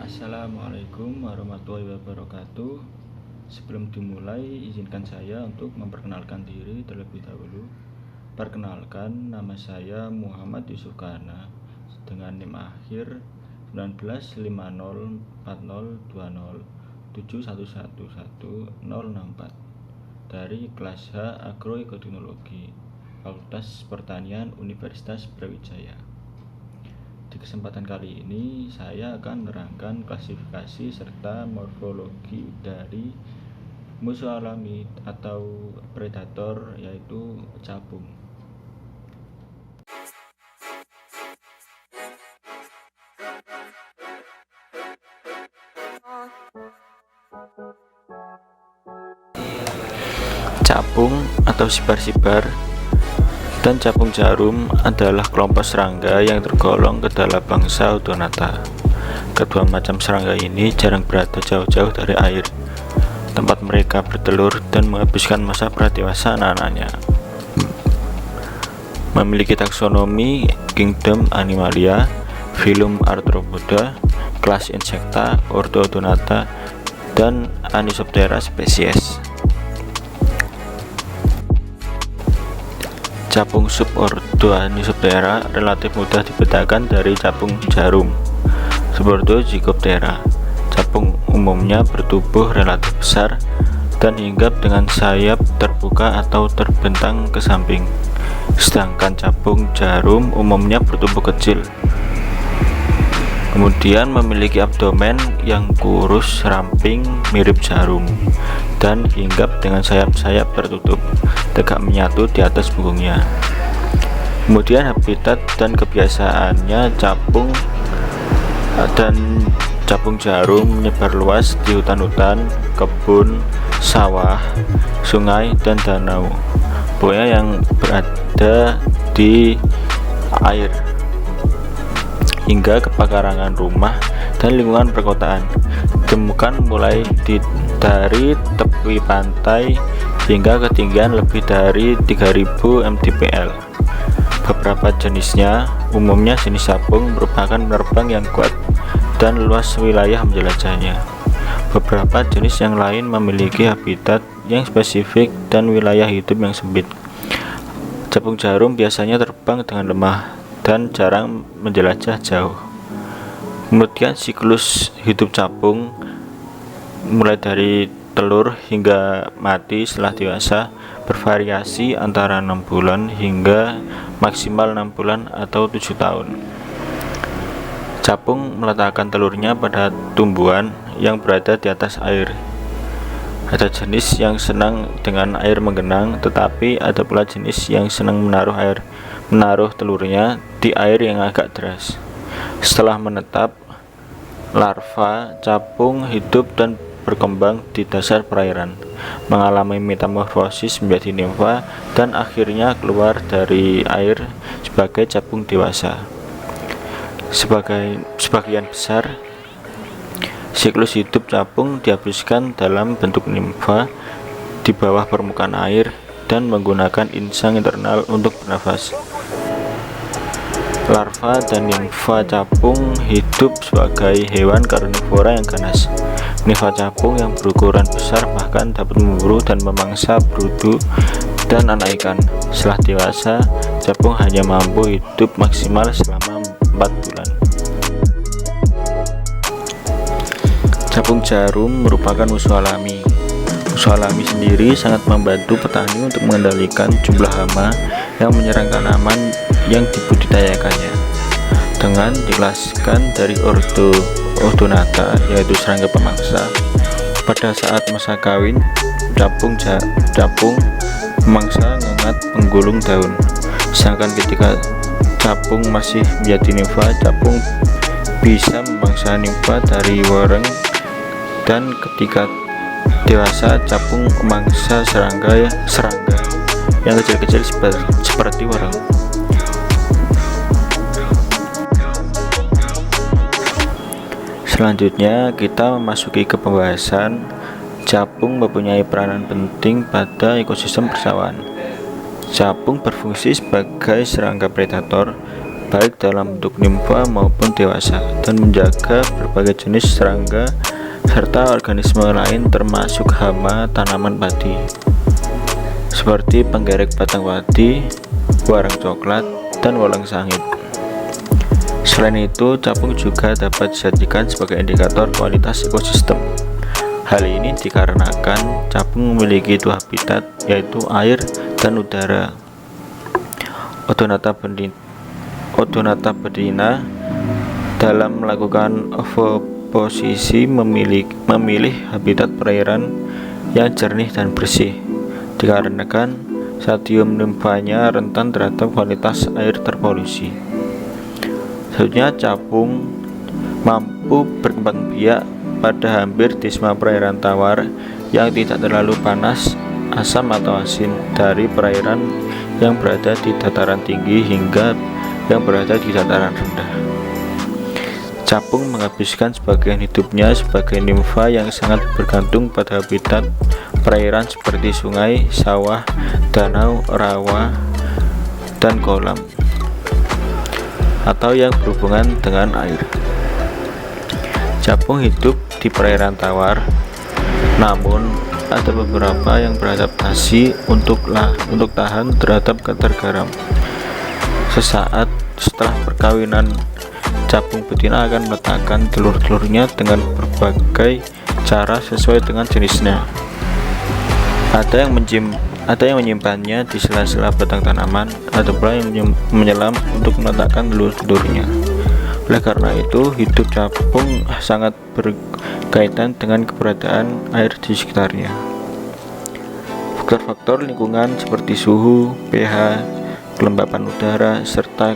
Assalamualaikum warahmatullahi wabarakatuh. Sebelum dimulai, izinkan saya untuk memperkenalkan diri terlebih dahulu. Perkenalkan, nama saya Muhammad Yusuf Kana dengan NIM akhir 19502071111064 dari kelas H Agroekoteknologi, Fakultas Pertanian Universitas Brawijaya. Di kesempatan kali ini saya akan menerangkan klasifikasi serta morfologi dari musuh alami atau predator, yaitu capung. Capung atau sibar-sibar dan capung jarum adalah kelompok serangga yang tergolong ke dalam bangsa Odonata. Kedua macam serangga ini jarang berada jauh-jauh dari air, tempat mereka bertelur dan menghabiskan masa pradewasa anak-anaknya. Memiliki taksonomi Kingdom Animalia, filum Arthropoda, kelas Insecta, ordo Odonata, dan Anisoptera spesies. Capung subordo Anisoptera relatif mudah dibedakan dari capung jarum subordo Zygoptera. Capung umumnya bertubuh relatif besar dan hinggap dengan sayap terbuka atau terbentang ke samping, sedangkan capung jarum umumnya bertubuh kecil, kemudian memiliki abdomen yang kurus ramping mirip jarum dan hinggap dengan sayap-sayap tertutup tegak menyatu di atas punggungnya. Kemudian habitat dan kebiasaannya capung jarum menyebar luas di hutan-hutan, kebun, sawah, sungai, dan danau, pokoknya yang berada di air, hingga ke pekarangan rumah dan lingkungan perkotaan. Ditemukan mulai dari tepi pantai hingga ketinggian lebih dari 3000 mdpl. Beberapa jenisnya, umumnya jenis capung, merupakan penerbang yang kuat dan luas wilayah menjelajahnya. Beberapa jenis yang lain memiliki habitat yang spesifik dan wilayah hidup yang sempit. Capung jarum biasanya terbang dengan lemah dan jarang menjelajah jauh. Kemudian siklus hidup capung mulai dari telur hingga mati setelah dewasa bervariasi antara 6 bulan hingga maksimal 6 bulan atau 7 tahun. Capung meletakkan telurnya pada tumbuhan yang berada di atas air. Ada jenis yang senang dengan air menggenang, tetapi ada pula jenis yang senang menaruh telurnya di air yang agak deras. Setelah menetap, larva capung hidup dan berkembang di dasar perairan, mengalami metamorfosis menjadi nimfa, dan akhirnya keluar dari air sebagai capung dewasa. Sebagian besar siklus hidup capung dihabiskan dalam bentuk nimfa di bawah permukaan air dan menggunakan insang internal untuk bernafas. Larva dan nimfa capung hidup sebagai hewan karnivora yang ganas. Nimfa capung yang berukuran besar bahkan dapat memburu dan memangsa berudu dan anak ikan. Setelah dewasa, capung hanya mampu hidup maksimal selama 4 bulan. Capung jarum merupakan musuh alami. Musuh alami sendiri sangat membantu petani untuk mengendalikan jumlah hama yang menyerang tanaman yang dibudidayakannya. Dengan dikelaskan dari ordo Odonata, yaitu serangga pemangsa, pada saat masa kawin, capung pemangsa mengengat penggulung daun, sedangkan ketika capung masih menjadi nimfa, capung bisa memangsa nimfa dari wareng, dan ketika dewasa, capung memangsa serangga yang kecil-kecil seperti wareng. Selanjutnya kita memasuki ke pembahasan capung mempunyai peranan penting pada ekosistem persawahan. Capung berfungsi sebagai serangga predator baik dalam bentuk nimfa maupun dewasa, dan menjaga berbagai jenis serangga serta organisme lain termasuk hama tanaman padi seperti penggerek batang padi, warang coklat, dan walang sangit. Selain itu, capung juga dapat dijadikan sebagai indikator kualitas ekosistem. Hal ini dikarenakan capung memiliki dua habitat, yaitu air dan udara. Odonata bedina dalam melakukan ovoposisi memilih habitat perairan yang jernih dan bersih, dikarenakan stadium nimfanya rentan terhadap kualitas air terpolusi. Selanjutnya, capung mampu berkembang biak pada hampir di semua perairan tawar yang tidak terlalu panas, asam atau asin, dari perairan yang berada di dataran tinggi hingga yang berada di dataran rendah. Capung menghabiskan sebagian hidupnya sebagai nimfa yang sangat bergantung pada habitat perairan seperti sungai, sawah, danau, rawa, dan kolam, atau yang berhubungan dengan air. Capung hidup di perairan tawar, namun ada beberapa yang beradaptasi untuk tahan terhadap kadar garam. Sesaat setelah perkawinan, capung betina akan meletakkan telur-telurnya dengan berbagai cara sesuai dengan jenisnya. Ada yang menyimpannya di sela-sela batang tanaman, ada pula yang menyelam untuk meletakkan telur-telurnya. Oleh karena itu, hidup capung sangat berkaitan dengan keberadaan air di sekitarnya. Faktor-faktor lingkungan seperti suhu, pH, kelembapan udara, serta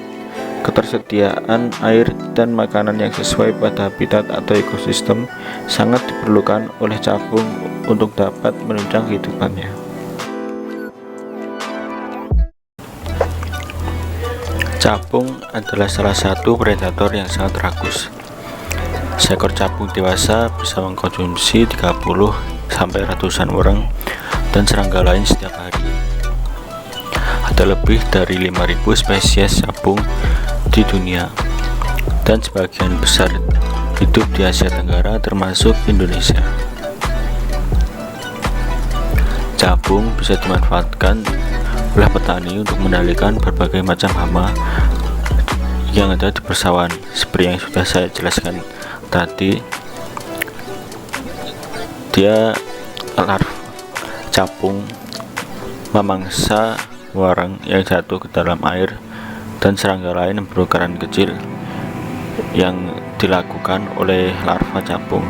ketersediaan air dan makanan yang sesuai pada habitat atau ekosistem sangat diperlukan oleh capung untuk dapat menunjang kehidupannya. Capung adalah salah satu predator yang sangat rakus. Seekor capung dewasa bisa mengkonsumsi 30 sampai ratusan orang dan serangga lain setiap hari. Ada lebih dari 5.000 spesies capung di dunia, dan sebagian besar hidup di Asia Tenggara termasuk Indonesia. Capung bisa dimanfaatkan oleh petani untuk mengendalikan berbagai macam hama yang ada di persawahan. Seperti yang sudah saya jelaskan tadi, capung memangsa warang yang jatuh ke dalam air dan serangga lain yang berukuran kecil yang dilakukan oleh larva capung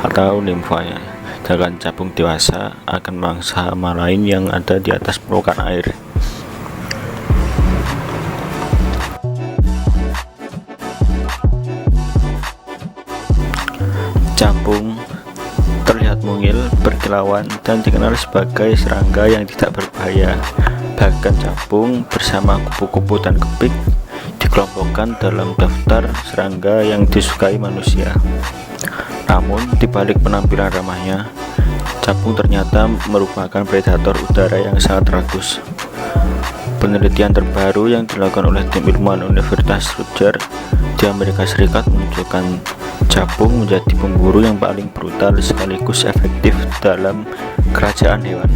atau nimfanya. Sedangkan capung dewasa akan memangsa hama lain yang ada di atas permukaan air. Capung terlihat mungil, berkilauan, dan dikenal sebagai serangga yang tidak berbahaya. Bahkan capung bersama kupu-kupu dan kepik dikelompokkan dalam daftar serangga yang disukai manusia. Namun, di balik penampilan ramahnya, capung ternyata merupakan predator udara yang sangat rakus. Penelitian terbaru yang dilakukan oleh tim ilmuwan Universitas Rutgers di Amerika Serikat menunjukkan capung menjadi pemburu yang paling brutal sekaligus efektif dalam kerajaan hewan.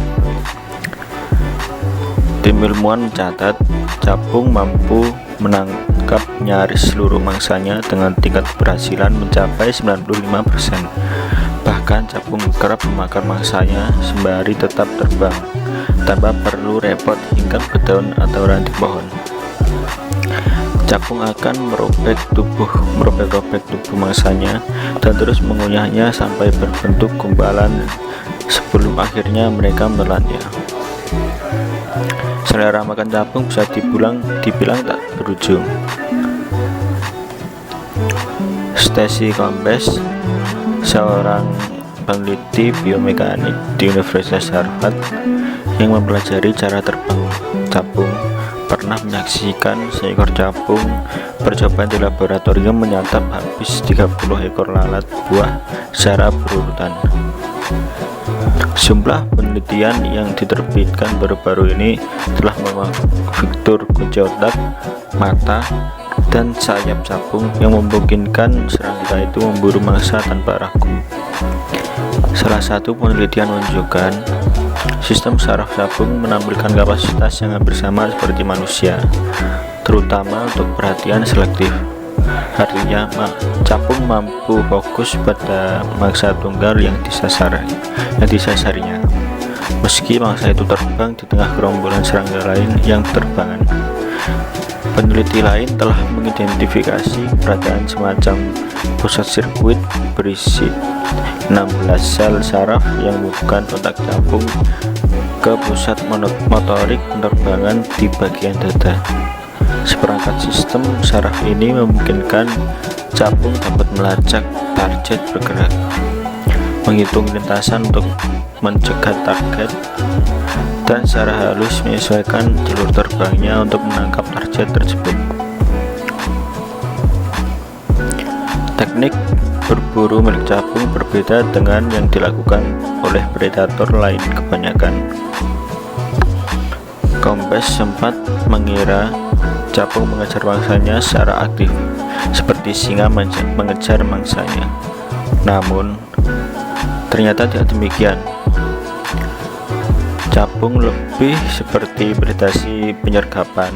Tim ilmuwan mencatat capung mampu menangkap nyaris seluruh mangsanya dengan tingkat keberhasilan mencapai 95%. Bahkan capung kerap memakan mangsanya sembari tetap terbang tanpa perlu repot hingga ke daun atau ranting pohon. Capung akan merobek-robek tubuh mangsanya dan terus mengunyahnya sampai berbentuk gumpalan sebelum akhirnya mereka menelannya. Selera makan capung bisa dibilang tak berujung. Stacy Combs, seorang peneliti biomekanik di Universitas Harvard yang mempelajari cara terbang capung, pernah menyaksikan seekor capung percobaan di laboratorium menyantap habis 30 ekor lalat buah secara berurutan. Jumlah penelitian yang diterbitkan baru-baru ini telah memfaktur kunci otak, mata, dan sayap capung yang memungkinkan serangga itu memburu mangsa tanpa ragu. Salah satu penelitian menunjukkan sistem saraf capung menampilkan kapasitas yang hampir sama seperti manusia, terutama untuk perhatian selektif. Artinya, capung mampu fokus pada mangsa tunggal yang disasarinya, meski mangsa itu terbang di tengah gerombolan serangga lain yang berterbangan. Peneliti lain telah mengidentifikasi keberadaan semacam pusat sirkuit berisi 16 sel saraf yang bukan otak capung ke pusat motorik penerbangan di bagian dada. Seperangkat sistem saraf ini memungkinkan capung dapat melacak target bergerak, menghitung lintasan untuk mencegat target, dan secara halus menyesuaikan jalur terbangnya untuk menangkap target tersebut. Teknik berburu milik capung berbeda dengan yang dilakukan oleh predator lain kebanyakan. Kombes sempat mengira capung mengejar mangsanya secara aktif, seperti singa mengejar mangsanya. Namun, ternyata tidak demikian. Capung lebih seperti predasi penyergapan,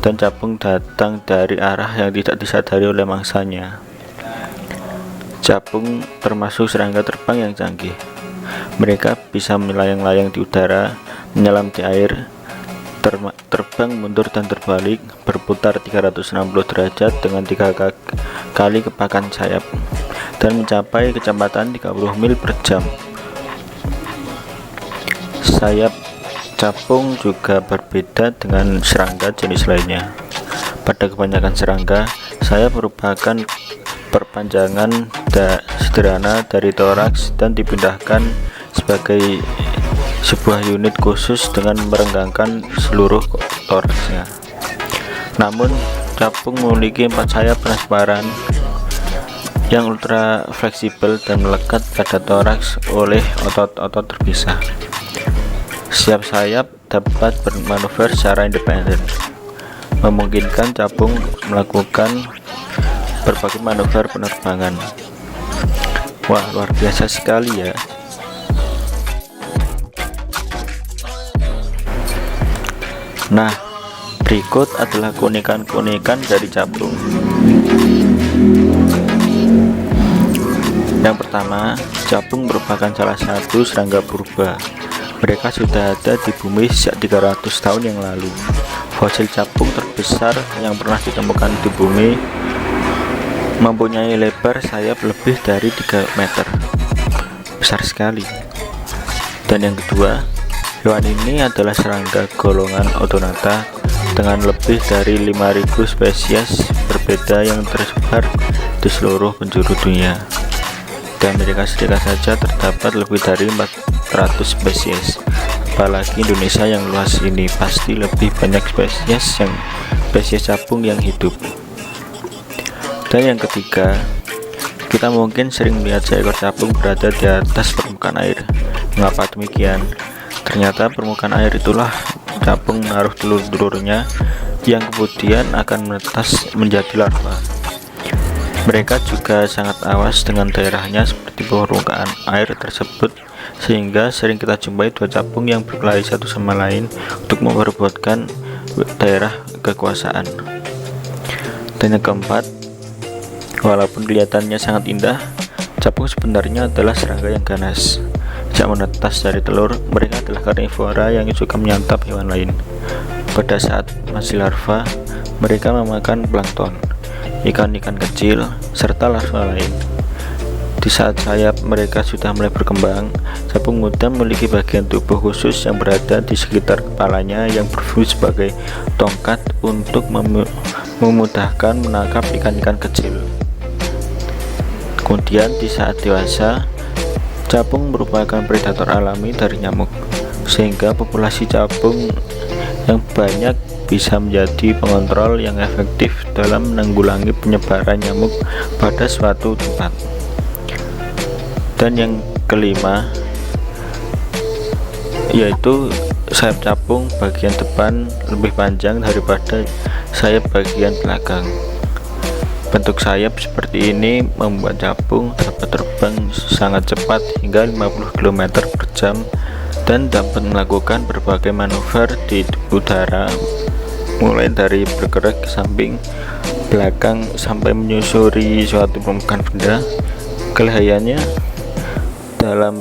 dan capung datang dari arah yang tidak disadari oleh mangsanya. Capung termasuk serangga terbang yang canggih. Mereka bisa melayang-layang di udara, menyelam di air, terbang mundur dan terbalik, berputar 360 derajat dengan 3 kali kepakan sayap, dan mencapai kecepatan 30 mil per jam. Sayap capung juga berbeda dengan serangga jenis lainnya. Pada kebanyakan serangga, sayap merupakan perpanjangan sederhana dari toraks dan dipindahkan sebagai sebuah unit khusus dengan merenggangkan seluruh toraksnya. Namun, capung memiliki 4 sayap transparan yang ultra fleksibel dan melekat pada toraks oleh otot-otot terpisah. Setiap sayap dapat bermanuver secara independen, memungkinkan capung melakukan berbagai manuver penerbangan. Wah, luar biasa sekali ya. Nah, berikut adalah keunikan-keunikan dari capung. Yang pertama, capung merupakan salah satu serangga purba. Mereka sudah ada di bumi sejak 300 tahun yang lalu. Fosil capung terbesar yang pernah ditemukan di bumi mempunyai lebar sayap lebih dari 3 meter. Besar sekali. Dan yang kedua, hewan ini adalah serangga golongan Odonata dengan lebih dari 5.000 spesies berbeda yang tersebar di seluruh penjuru dunia. Di Amerika Serikat saja terdapat lebih dari 400 spesies. Apalagi Indonesia yang luas ini, pasti lebih banyak spesies capung yang hidup. Dan yang ketiga, kita mungkin sering melihat seekor capung berada di atas permukaan air. Mengapa demikian? Ternyata permukaan air itulah capung menaruh telur-telurnya yang kemudian akan menetas menjadi larva. Mereka juga sangat awas dengan daerahnya seperti permukaan air tersebut, sehingga sering kita jumpai 2 capung yang berkelahi satu sama lain untuk memperebutkan daerah kekuasaan. Dan yang keempat, walaupun kelihatannya sangat indah, capung sebenarnya adalah serangga yang ganas. Sejak menetas dari telur, mereka adalah karnivora yang suka menyantap hewan lain. Pada saat masih larva, mereka memakan plankton, ikan-ikan kecil, serta larva lain. Di saat sayap mereka sudah mulai berkembang, capung muda memiliki bagian tubuh khusus yang berada di sekitar kepalanya yang berfungsi sebagai tongkat untuk memudahkan menangkap ikan-ikan kecil. Kemudian di saat dewasa, capung merupakan predator alami dari nyamuk, sehingga populasi capung yang banyak bisa menjadi pengontrol yang efektif dalam menanggulangi penyebaran nyamuk pada suatu tempat. Dan yang kelima, yaitu sayap capung bagian depan lebih panjang daripada sayap bagian belakang. Bentuk sayap seperti ini membuat capung dapat terbang sangat cepat hingga 50 km per jam dan dapat melakukan berbagai manuver di udara, mulai dari bergerak ke samping, belakang, sampai menyusuri suatu permukaan benda. Kelihayannya dalam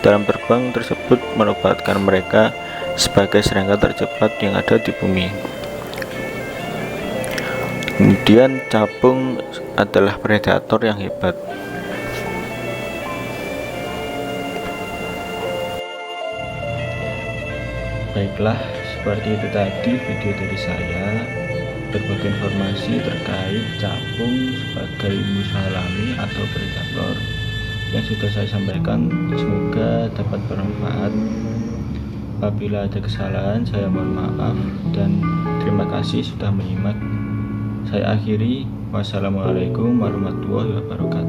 terbang tersebut menobatkan mereka sebagai serangga tercepat yang ada di bumi. Kemudian capung adalah predator yang hebat. Baiklah, seperti itu tadi video dari saya, berbagai informasi terkait capung sebagai musuh alami atau predator yang sudah saya sampaikan. Semoga dapat bermanfaat. Apabila ada kesalahan, saya mohon maaf dan terima kasih sudah menyimak. Saya akhiri. Wassalamualaikum warahmatullahi wabarakatuh.